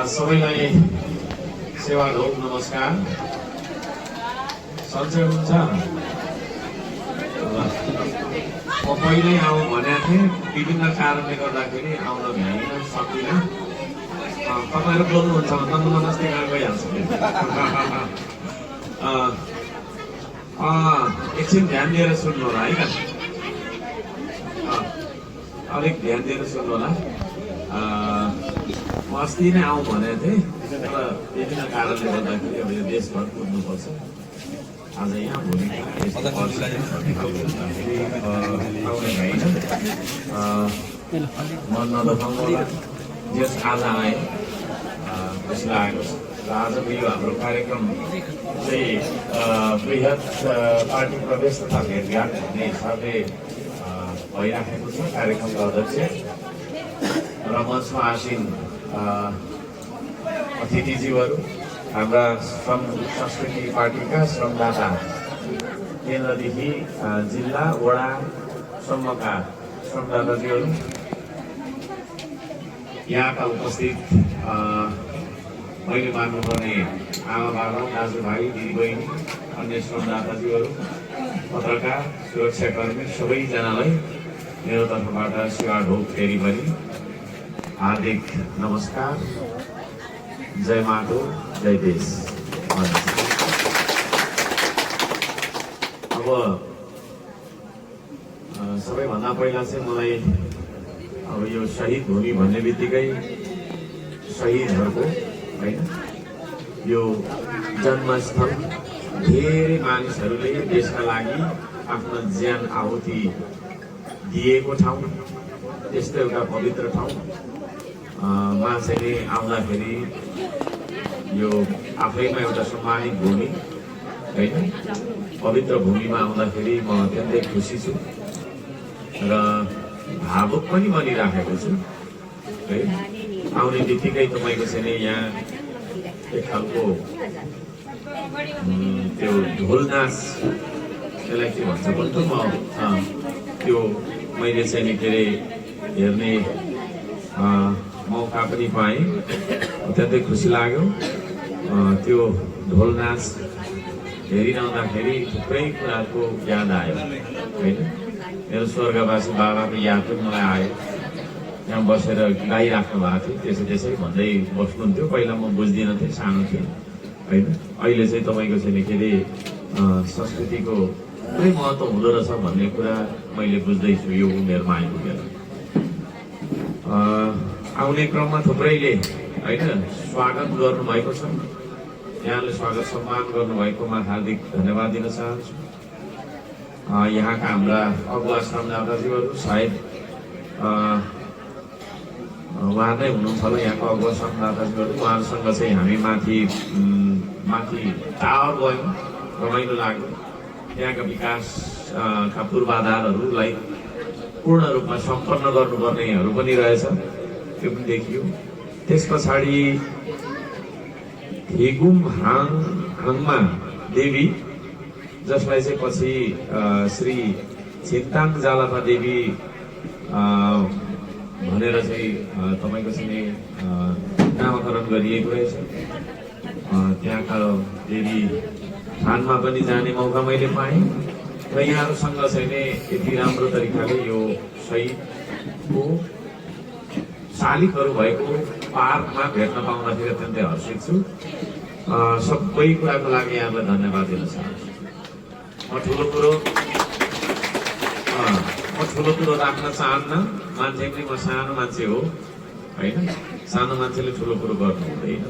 सबैलाई सेवा ढोक नमस्कार। सन्चै हुन्छ? म पहिल्यै आउँ भनेको थिएँ, विभिन्न कारणले गर्दाखेरि आउन भ्याइन सकिनँ। तपाईँहरू बोल्नुहुन्छ भन्दा म नमस्ते गरेर गइहाल्छु। एकछिन ध्यान दिएर सुन्नु होला है त, अलिक ध्यान दिएर सुन्नु होला। म अस्ति नै आउँ भनेको थिएँ, तर विभिन्न कारणले गर्दाखेरि अब यो देशभर कुद्नुपर्छ। आज यहाँ भोलि आउने भएन, मन नदुखाउनु होला। जस आज आएँ खुसी लागेको छ। र आजको यो हाम्रो कार्यक्रम चाहिँ बृहत पार्टी प्रवेश तथा भेटघाट भन्ने हिसाबले भइराखेको छ। कार्यक्रमका अध्यक्ष र मञ्चमा आसीन अतिथिज्यूहरू, हाम्रा श्रम संस्कृति पार्टीका श्रमदाता केन्द्रदेखि जिल्ला वडासम्मका श्रमदाताज्यूहरू, यहाँका उपस्थित मैले मान्नुपर्ने आमा बाबा, दाजुभाइ, दिदीबहिनी, अन्य श्रमदाताज्यूहरू, पत्रकार, सुरक्षाकर्मी सबैजनालाई मेरो तर्फबाट सेवा ढोक फेरि पनि हार्दिक नमस्कार। जय माटो, जय देश। अब सबैभन्दा पहिला चाहिँ मलाई अब यो शहीद भूमि भन्ने बित्तिकै शहीदहरूको होइन यो जन्मस्थल, धेरै मानिसहरूले देशका लागि आफ्नो ज्यान आहुति दिएको ठाउँ, त्यस्तो एउटा पवित्र ठाउँ मा चाहिँ आउँदाखेरि यो आफैमा एउटा सम्मानित भूमि होइन, पवित्र भूमिमा आउँदाखेरि म अत्यन्तै खुसी छु र भावुक पनि बनिराखेको छु है। आउने बित्तिकै तपाईँको चाहिँ यहाँ एक खालको त्यो ढोल नाच, त्यसलाई के भन्छ भन्छु म, त्यो मैले चाहिँ के अरे हेर्ने मौका पनि पाएँ, अत्यन्तै खुसी लाग्यो। त्यो ढोल नाच हेरिरहँदाखेरि थुप्रै कुराको याद आयो होइन। मेरो स्वर्गवासी बाबाको याद पनि मलाई आयो। त्यहाँ बसेर गाइराख्नु भएको थियो, त्यसै त्यसै भन्दै बस्नुहुन्थ्यो। पहिला म बुझ्दिनँ थिएँ, सानो थिएँ होइन। अहिले चाहिँ तपाईँको चाहिँ के अरे संस्कृतिको पुरै महत्त्व हुँदो रहेछ भन्ने कुरा मैले बुझ्दैछु यो उमेरमा आइपुगेर। आउने क्रममा थुप्रैले होइन स्वागत गर्नुभएको छ। यहाँले स्वागत सम्मान गर्नुभएकोमा हार्दिक धन्यवाद दिन चाहन्छु। यहाँका हाम्रा अगुवा श्रमदाताज्यूहरू, सायद उहाँ नै हुनुहुन्छ होला यहाँको अगुवा श्रमदाताज्यूहरू, उहाँहरूसँग चाहिँ हामी माथि टावर गयौँ, रमाइलो लाग्यो। त्यहाँका विकासका पूर्वाधारहरूलाई पूर्ण रूपमा सम्पन्न गर्नुपर्नेहरू पनि रहेछ, त्यो पनि देखियो। त्यस पछाडि हेगुम हाङमा देवी, जसलाई चाहिँ पछि श्री छिन्ताङ जालापा देवी भनेर चाहिँ तपाईँको चाहिँ नामाकरण गरिएको रहेछ। त्यहाँका देवी थानमा पनि जाने मौका मैले पाएँ र यहाँहरूसँग चाहिँ यति राम्रो तरिकाले यो शहीदको शालिगहरू भएको पार्कमा भेट्न पाउँदाखेरि अत्यन्तै हर्षित छु। सबै कुराको लागि यहाँलाई धन्यवाद दिन चाहन्छु। म ठुलो कुरो राख्न चाहन्न, मान्छे पनि म सानो मान्छे हो होइन। सानो मान्छेले ठुलो कुरो गर्नु हुँदैन,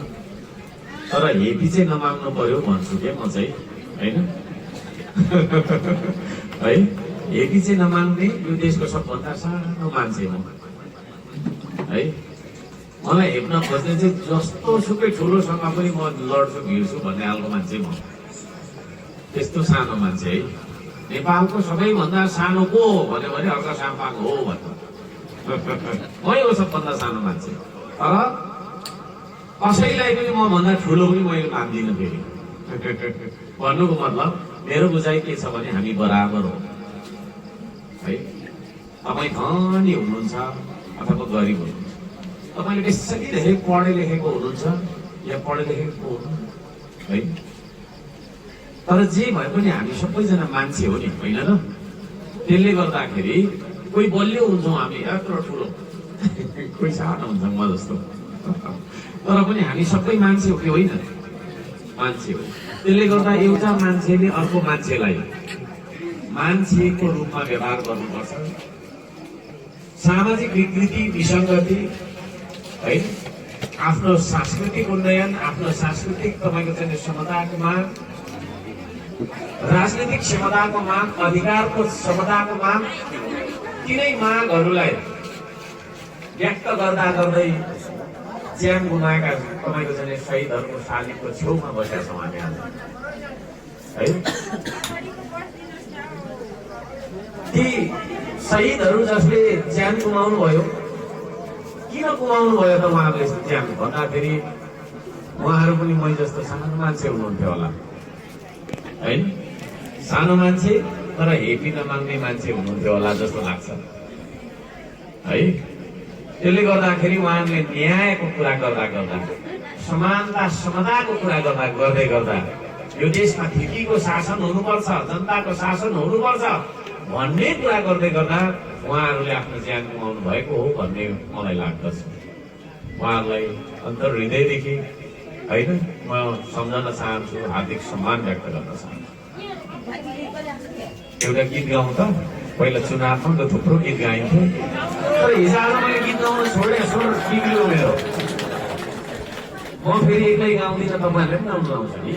तर हेपी चाहिँ नमाग्नु पर्यो भन्छु क्या म चाहिँ होइन है। हेपी चाहिँ नमाग्ने यो देशको सबभन्दा सानो मान्छे म है। मलाई हेप्न खोज्ने चाहिँ जस्तो सुकै ठुलोसँग पनि म लड्छु भिड्छु भन्ने खालको मान्छे म, त्यस्तो सानो मान्छे है। नेपालको सबैभन्दा सानो को भन्यो भने अर्का साम्पाको हो भन्छ, मै हो सबभन्दा सानो मान्छे। तर कसैलाई पनि म भन्दा ठुलो पनि मैले मान्दिनँ फेरि। भन्नुको मतलब मेरो बुझाइ के छ भने हामी बराबर हो है। तपाईँ धनी हुनुहुन्छ अथवा गरिब हुनुहुन्छ, तपाईँले बेसी धेरै पढे लेखेको हुनुहुन्छ या पढे लेखेको हुनु है, तर जे भए पनि हामी सबैजना मान्छे हो नि, होइन र? त्यसले गर्दाखेरि कोही बलियो हुन्छौँ हामी, यत्रो ठुलो, कोही सानो हुन्छ म जस्तो, तर पनि हामी सबै मान्छे हो कि होइन? मान्छे हो। त्यसले गर्दा एउटा मान्छेले अर्को मान्छेलाई मान्छेको रूपमा व्यवहार गर्नुपर्छ। सामाजिक विकृति, विसङ्गति है, आफ्नो सांस्कृतिक उन्नयन, आफ्नो सांस्कृतिक तपाईँको चाहिँ क्षमताको माग, राजनीतिक क्षमताको माग, अधिकारको क्षमताको माग, तिनै मागहरूलाई व्यक्त गर्दा गर्दै ज्यान गुमाएका तपाईँको चाहिँ शहीदहरूको शालिगको छेउमा बसेका छौँ हामी आज है। ती शहीदहरू जसले ज्यान गुमाउनु भयो, किन गुमाउनु भयो त उहाँहरूले ज्यान भन्दाखेरि उहाँहरू पनि मै जस्तो सानो मान्छे हुनुहुन्थ्यो होला होइन, सानो मान्छे तर हेपी नमाग्ने मान्छे हुनुहुन्थ्यो होला जस्तो लाग्छ है। त्यसले गर्दाखेरि उहाँले न्यायको कुरा गर्दा गर्दा, समानता समताको कुरा गर्दै गर्दा यो देशमा ठिकीको शासन हुनुपर्छ, जनताको शासन हुनुपर्छ भन्ने कुरा गर्दै गर्दा उहाँहरूले आफ्नो ज्यान गुमाउनु भएको हो भन्ने मलाई लाग्दछ। उहाँहरूलाई अन्तर हृदयदेखि होइन म सम्झन चाहन्छु, हार्दिक सम्मान व्यक्त गर्न चाहन्छु। एउटा गीत गाउँ त, पहिला चुनावमा त थुप्रो गीत गाइन्थ्यो, तर हिजो आज मैले गीत गाउनु छोडेँ, स्वर बिग्रियो मेरो। म फेरि एक्लै गाउँदिनँ, तपाईँहरूले पनि गाउनु आउँछ नि।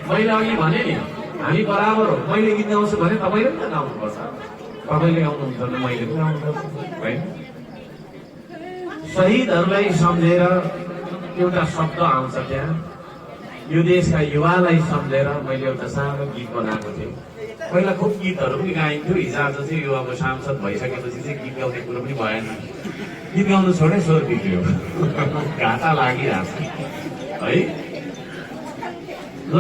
मैले अघि भने नि हामी बराबर हो, मैले गीत गाउँछु भने तपाईँले पनि त गाउनुपर्छ, तपाईँले गाउनुहुन्छ भने मैले पनि गाउनुपर्छ होइन। शहीदहरूलाई सम्झेर एउटा शब्द आउँछ त्यहाँ, यो देशका युवालाई सम्झेर मैले एउटा सानो गीत बनाएको थिएँ। पहिला खुब गीतहरू पनि गाइन्थ्यो, हिजो आज चाहिँ यो अब सांसद भइसकेपछि चाहिँ गीत गाउने कुरो पनि भएन, गीत गाउनु छोडे, स्वर बिग्रियो, घाटा लागिरहेछ है। ल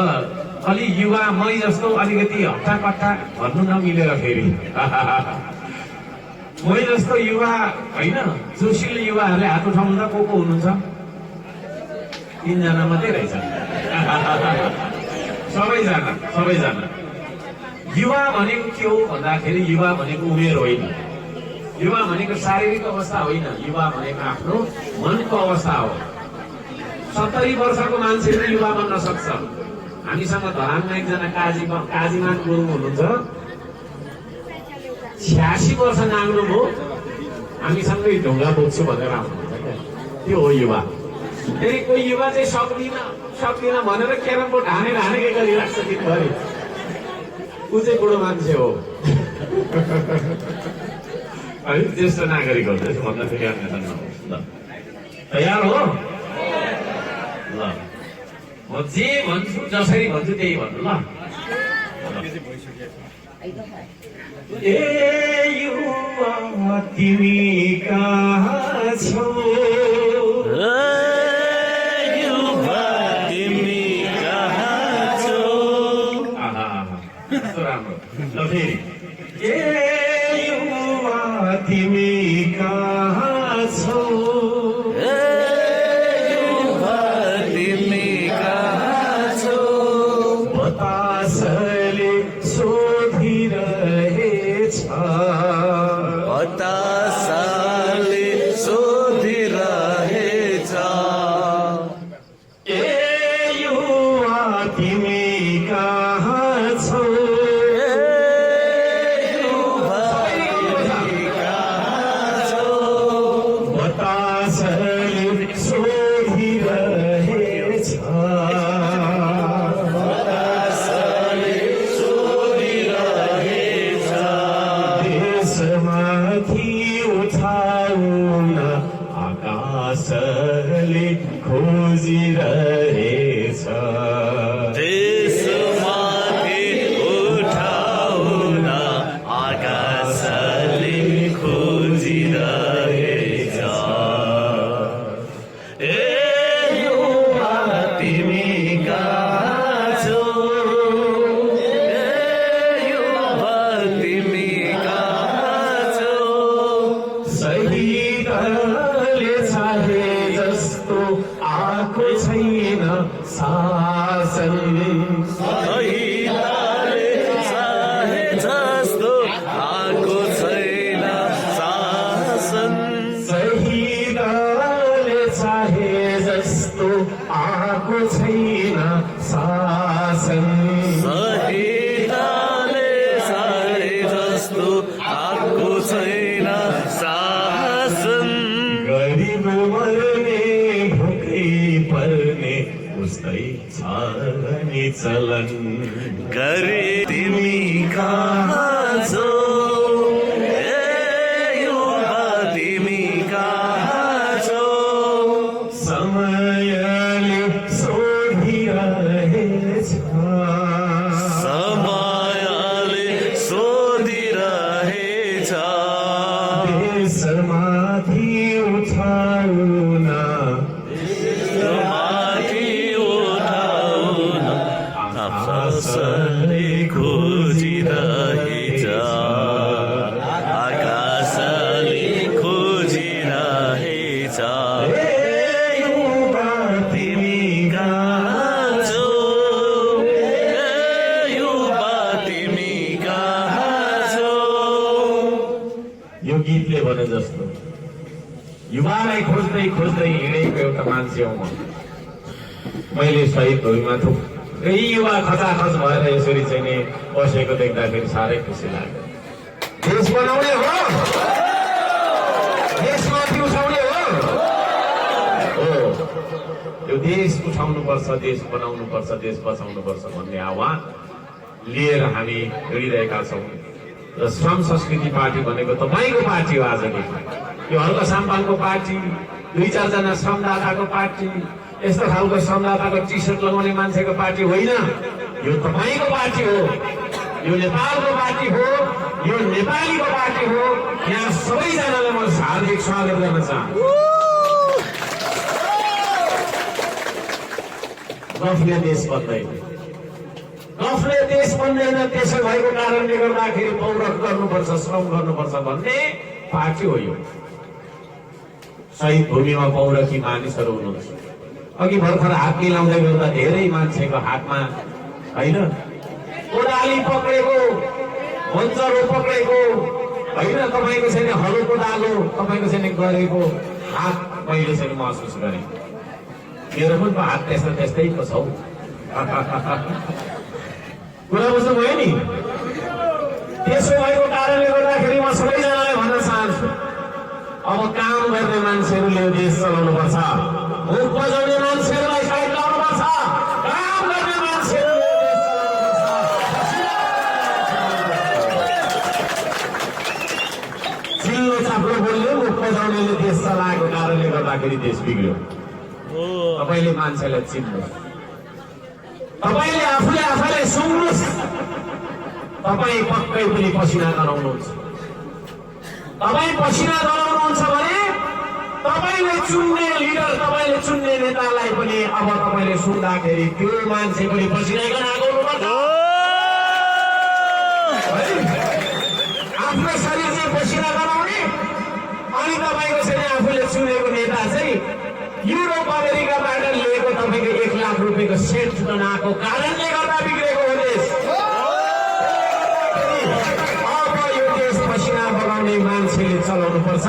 अलि युवा मै जस्तो अलिकति हट्टाकट्टा भन्नु नमिलेर फेरि मै जस्तो युवा होइन, जोसिलो युवाहरूले हात उठाउनु त को हुनुहुन्छ? 3 जना मात्रै रहेछ। सबैजना युवा भनेको के हो भन्दाखेरि युवा भनेको उमेर होइन, युवा भनेको शारीरिक अवस्था होइन, युवा भनेको आफ्नो मनको अवस्था हो। 70 वर्षको मान्छे पनि युवा बन्न सक्छ। हामीसँग धरानमा एकजना काजीमान गुरुङ हुनुहुन्छ, 86 वर्ष नाग्नु भयो, हामीसँगै ढुङ्गा बोक्छु भनेर आउनुहुन्छ क्या, त्यो हो युवा। फेरि कोही युवा चाहिँ सक्दिन भनेर क्यारम बोर्ड हानेकै गरिरहेको छ दिनभरि, ऊ चाहिँ बुढो मान्छे हो है। ज्येष्ठ नागरिक हो त्यसो भन्दा फेरि अन्यथा नहोस्। ल तयार हो? ल म जे भन्छु जसरी भन्छु त्यही भन्नु ल। ए युवा तिमी कहाँ छौ, युवा तिमी कहाँ छौ, कस्तो राम्रो। ल फेरि ए युवा तिमी कहाँ छौ, बतासले सोधिरहेछ, बतासले सोधिरहेछ, ए युवा तिमी कहाँ छौ, युवा तिमी कहाँ छौ, बतासले सोधिरहेछ, आकाशले खोजिरहेछ, देशमाथि उठाउन आकाशले खोजिरहेछ, ए युवा तिमी कहाँ छौ, ए युवा तिमी कहाँ छौ, शहीद चलन गरे तिमी कहाँ छौ युवा तिमी कहाँ छौ समयले सोधिरहेछ समयले सोधिरहेछ देशमाथि उठाउन माथि उठाउन आकाशले खोजिरहेछ आकाशले खोजिरहेछ युवा तिमी कहाँ छौ युवा तिमी कहाँ छौ यो गीतले भने जस्तो युवालाई खोज्दै खोज्दै हिँडेको एउटा मान्छे हो मैले शहीद भूमिमा थुप्रै युवा खचाखच भएर यसरी चाहिँ नि बसेको देख्दाखेरि साह्रै खुसी लाग्यो देश बनाउने हो देशमाथि उठाउने हो यो देश उठाउनुपर्छ देश बनाउनुपर्छ देश बचाउनुपर्छ भन्ने आह्वान लिएर हामी हिँडिरहेका छौँ र श्रम संस्कृति पार्टी भनेको तपाईँको पार्टी हो आजदेखि यो हल्का साम्पानको पार्टी 2-4 श्रमदाताको पार्टी यस्तो खालको श्रमदाताको टी सर्ट लगाउने मान्छेको पार्टी होइन यो तपाईँको पार्टी हो यो नेपालको पार्टी हो यो नेपालीको पार्टी हो यहाँ सबैजनालाई म हार्दिक स्वागत गर्न चाहन्छु गफले देश बन्दैन गफले देश बन्दैन त्यसो भएको कारणले गर्दाखेरि पौरख गर्नुपर्छ श्रम गर्नुपर्छ भन्ने पार्टी हो यो शहीद भूमिमा पौरखी मानिसहरू हुनुहुन्छ अघि भर्खर हात मिलाउँदै गर्दा धेरै मान्छेको हातमा होइन कोदाली पक्रेको मन्चरो पक्रेको होइन तपाईँको चाहिँ हलो कोदालो तपाईँको चाहिँ गरेको हात मैले चाहिँ महसुस गरेँ मेरो पनि हात त्यस्तै पो छ कुरा बुझ्नुभयो नि त्यसो भएको कारणले गर्दाखेरि म सबैजनालाई भन्न चाहन्छु अब काम गर्ने मान्छेहरूले देश चलाउनुपर्छ मुख बजाउने मान्छेहरूलाई साइड लाउनुपर्छ काम गर्ने मान्छेहरूले चिल्लो चाप्लो बोल्ने मुख बजाउनेले देश चलाएको कारणले गर्दाखेरि देश बिग्रियो तपाईँले मान्छेलाई चिन्नुहोस् तपाईँले आफूले आफैलाई सुन्नुहोस् तपाईँ पक्कै पनि पसिना गराउनुहुन्छ तपाईँ पसिना गराउनुहुन्छ भने तपाईँले चुन्ने लिडर तपाईँले चुन्ने नेतालाई पनि अब तपाईँले सुन्दाखेरि त्यो मान्छे पनि पसिना गराएको आफ्नो शरीर चाहिँ पसिना गराउने अनि तपाईँको चाहिँ आफूले चुनेको नेता चाहिँ युरोप अमेरिकाबाट लिएको तपाईँको 1 लाख रुपियाँको सेट बनाएको कारणले गर्दा बिग्रेको हो देश अब यो देश पसिना बगाउने मान्छेले चलाउनु पर्छ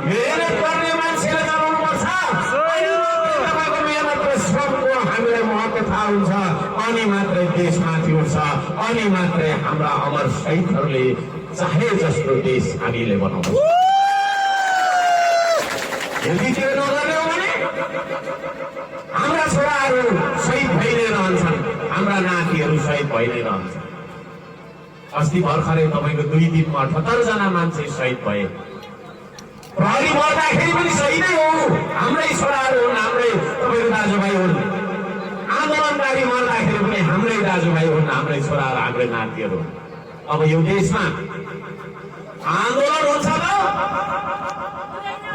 मेहनत गर्ने मान्छेले चलाउनु पर्छ तपाईँको मेहनत र श्रमको हामीलाई महत्त्व थाहा हुन्छ अनि मात्रै देशमाथि उठ्छ अनि मात्रै हाम्रा अमर शहीदहरूले चाहे जस्तो देश हामीले बनाउँछ यदि त्यो नगर्ने हो भने हाम्रा छोराहरू शहीद भइ नै रहन्छन् हाम्रा नातिहरू शहीद भइ नै रहन्छन् अस्ति भर्खरै तपाईँको 2 दिनमा 78 जना मान्छे शहीद भए प्रहरी मर्दाखेरि पनि शहीदै हो हाम्रै छोराहरू हुन् हाम्रै तपाईँको दाजुभाइ हुन् आन्दोलनकारी मर्दाखेरि पनि हाम्रै दाजुभाइ हुन् हाम्रै छोराहरू हाम्रै नातिहरू हुन् अब यो देशमा आन्दोलन हुन्छ त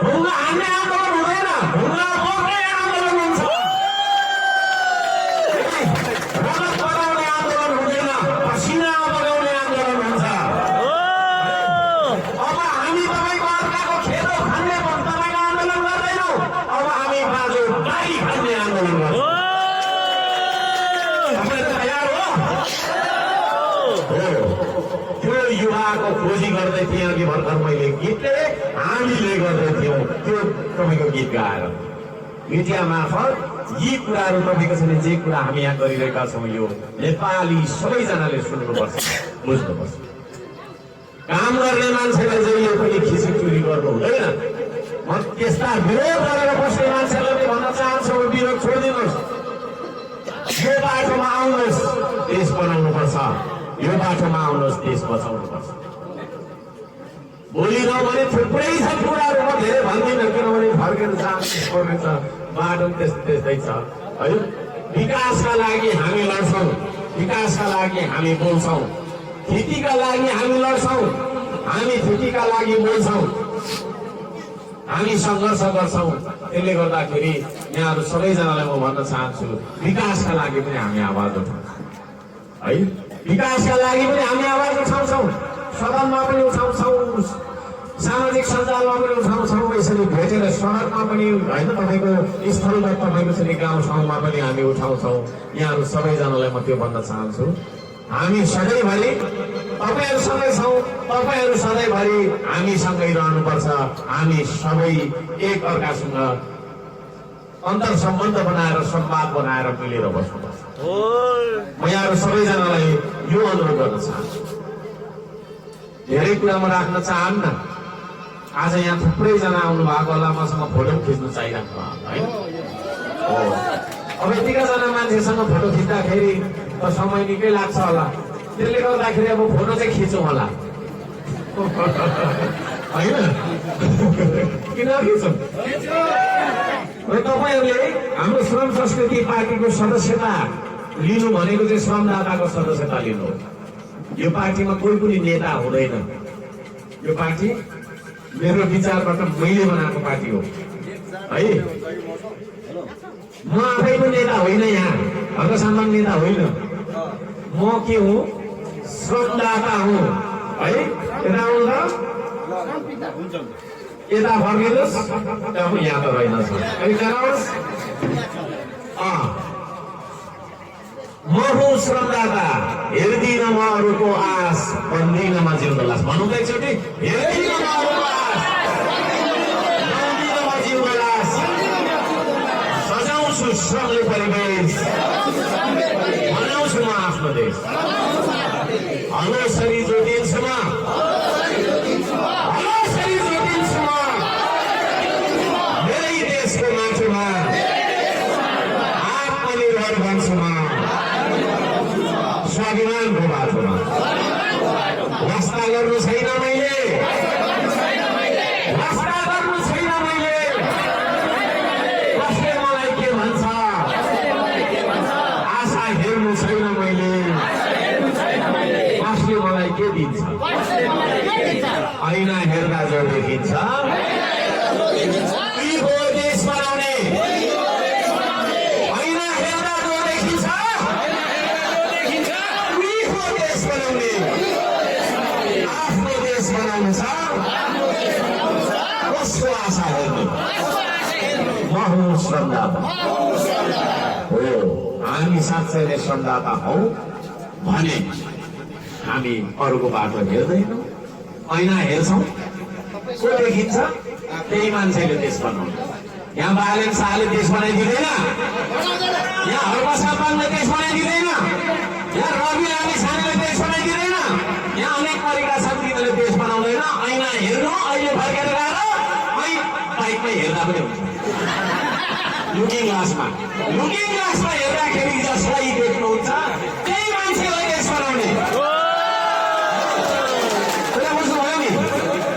ढुङ्गा हान्ने आन्दोलन हुँदैन ढुङ्गा बोक्ने आन्दोलन हुन्छ रगत बगाउने आन्दोलन हुँदैन पसिना बगाउने आन्दोलन हुन्छ अब हामी तपाईँको अर्काको खेतो खान्ने तपाईँको आन्दोलन गर्दैनौँ अब हामी बाजु बारी खान्ने आन्दोलन गर्छौँ तपाईँ तयार हो त्यो युवाको खोजी गर्दै थिएँ अघि भर्खर मैले गीतले हामीले गर्दै थियौँ त्यो तपाईँको गीत गाएर मिडिया मार्फत यी कुराहरू तपाईँको छैन जे कुरा हामी यहाँ गरिरहेका छौँ यो नेपाली सबैजनाले सुन्नुपर्छ बुझ्नुपर्छ काम गर्ने मान्छेलाई जहिले पनि खिचीचुरी गर्नु हुँदैन म त्यस्ता विरोध गरेर बस्ने मान्छेलाई पनि भन्न चाहन्छु विरोध छोडिदिनुहोस् यो बाटोमा आउनुहोस् यो बाटोमा आउनुहोस्, देश बचाउनुपर्छ। भोलि नभने थुप्रै छ कुराहरू, म धेरै भन्दिनँ किनभने फर्केर जानुपर्ने छ, बाटो त्यस्तै छ है। विकासका लागि हामी लड्छौँ, विकासका लागि हामी बोल्छौँ, खेतीका लागि हामी लड्छौँ, हामी खेतीका लागि बोल्छौँ, हामी सङ्घर्ष गर्छौँ। त्यसले गर्दाखेरि यहाँहरू सबैजनालाई म भन्न चाहन्छु, विकासका लागि पनि हामी आवाज उठाउँछौँ है, विकासका लागि पनि हामी आवाज उठाउँछौँ, सदनमा पनि उठाउँछौँ, सामाजिक सञ्जालमा पनि उठाउँछौँ, यसरी भेटेर सहरमा पनि होइन, तपाईँको स्थलमा, तपाईँको चाहिँ गाउँ ठाउँमा पनि हामी उठाउँछौँ। यहाँहरू सबैजनालाई म त्यो भन्न चाहन्छु, हामी सधैँभरि तपाईँहरूसँगै छौँ, तपाईँहरू सधैँभरि हामीसँगै रहनुपर्छ। हामी सबै एक अर्कासँग अन्तर सम्बन्ध बनाएर, संवाद बनाएर मिलेर बस्नुपर्छ। म यहाँहरू सबैजनालाई यो अनुरोध गर्न चाहन्छु। धेरै कुरा म राख्न चाहन्न, आज यहाँ थुप्रैजना आउनु भएको होला, मसँग फोटो खिच्नु चाहिरहेको है। अब यतिकाजना मान्छेसँग फोटो खिच्दाखेरि त समय निकै लाग्छ होला, त्यसले गर्दाखेरि अब फोटो चाहिँ खिचौँ होला होइन, किन खिचौँ? र तपाईँहरूले हाम्रो श्रम संस्कृति पार्टीको सदस्यता लिनु भनेको चाहिँ श्रमदाताको सदस्यता लिनु हो। यो पार्टीमा कोही पनि नेता हुँदैन, यो पार्टी मेरो विचारबाट मैले बनाएको पार्टी हो है। म आफै पनि नेता होइन, यहाँ हर्कसम्मान नेता होइन, म के हुँ? श्रमदाता हुँ है। यता आउनु त, यता फर्किनुहोस्, यहाँ त रहेनस्, म हुँ श्रमदाता, हेर्दिन म अरूको आश, बन्दिन म जिउँदो लास। भनौँ त एकचोटि, हेर्दिन म अरूको आश, बन्दिन म जिउँदो लास, सजाउँछु श्रमले परिवेश, बनाउँछु म आफ्नो देश। हलो शरीर जोडिन्छु म, हलो शरीर जोडिन्छु म, मेरै देशको माटोमा आत्मनिर्भर बन्छु म, स्वाभिमानको बाटोमा। वास्ता गर्नु छैन मैले, वास्ता गर्नु छैन मैले, कसले मलाई के भन्छ आशा हेर्नु छैन मैले, कसले मलाई के दिन्छ ऐना हेर्दा जो देखिन्छ। यी हो देश बनाउने, ऐना हेर्दा जो देखिन्छ, यी हो देश बनाउने। आफ्नो देश बनाउनु छ, कसको आशा हेर्नु? म हुँ श्रमदाता हो। हामी साँच्चै नै श्रमदाता हौ भने हामी अरूको बाटो हेर्दैनौँ, ऐना हेर्छौँ, को देखिन्छ? त्यही मान्छेले देश बनाउनु। यहाँ बालेन शाहले देश बनाइदिँदैन, यहाँ हर्कसम्मानले देश बनाइदिँदैन, यहाँ रवि लामी छानेले देश बनाइदिँदैन, यहाँ अनेक परिका छन् तिनीहरूले देश बनाउँदैन। ऐना हेर्नु, अहिले फर्केर गएर बाइकमै हेर्दा पनि हुन्छ, लुकिङ ग्लासमा हेर्दाखेरि जसलाई देख्नुहुन्छ त्यही मान्छेलाई देश बनाउने।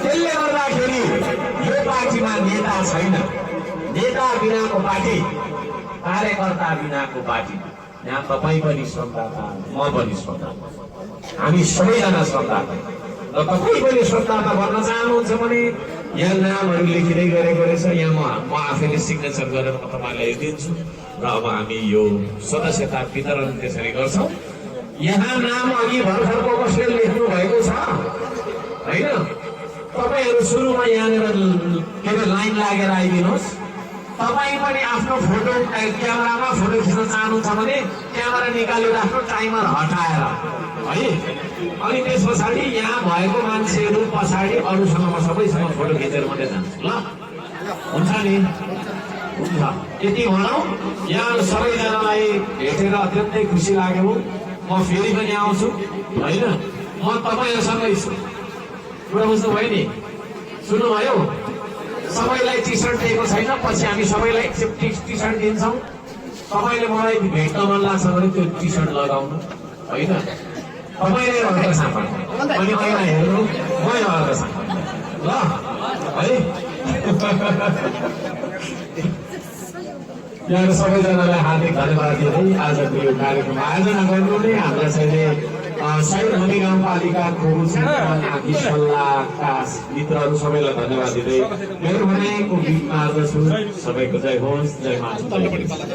त्यसले गर्दाखेरि यो पार्टीमा नेता छैन, नेता बिनाको पार्टी, कार्यकर्ता बिनाको पार्टी। यहाँ तपाईँ पनि श्रमदाता, म पनि श्रमदाता, हामी सबैजना श्रमदाता। र तपाईँ पनि श्रमदाता भन्न चाहनुहुन्छ भने यहाँ नामहरू लेखिँदै गरेको रहेछ, यहाँ म आफैले सिग्नेचर गरेर म तपाईँलाई दिन्छु। र अब हामी यो सदस्यता वितरण त्यसरी गर्छौँ। यहाँ नाम अघि भर्खरको कसले लेख्नु भएको छ होइन, तपाईँहरू सुरुमा यहाँनिर के अरे लाइन लागेर आइदिनुहोस्। तपाईँ पनि आफ्नो फोटो क्यामेरामा फोटो खिच्न चाहनुहुन्छ भने क्यामेरा निकालेर आफ्नो टाइमर हटाएर है, अनि त्यस पछाडि यहाँ भएको मान्छेहरू पछाडि अरूसँग म सबैसँग फोटो खिचेर मात्रै जान्छु ल, हुन्छ नि? हुन्छ, यति भनौँ। यहाँ सबैजनालाई भेटेर अत्यन्तै खुसी लाग्यो। म फेरि पनि आउँछु होइन, म तपाईँहरूसँगै छु। कुरा बुझ्नुभयो नि? सुन्नुभयो? सबैलाई टी सर्ट दिएको छैन, पछि हामी सबैलाई टी सर्ट दिन्छौँ। तपाईँले मलाई भेट्न मन लाग्छ भने त्यो टी सर्ट लगाउनु होइन, तपाईँले अर्को साँप अनि अहिले हेर्नु मैले अर्को साँप ल है यहाँ सबैजनालाई हार्दिक धन्यवाद दिँदै आजको यो कार्यक्रम आयोजना गर्नुहुने हाम्रा चाहिँ सैरभूमि गाउँपालिका खोरु आदि सल्लाहका मित्रहरू सबैलाई धन्यवाद दिँदै मेरो भनाइको बिचमा आज छु सबैको जय होस् जय माता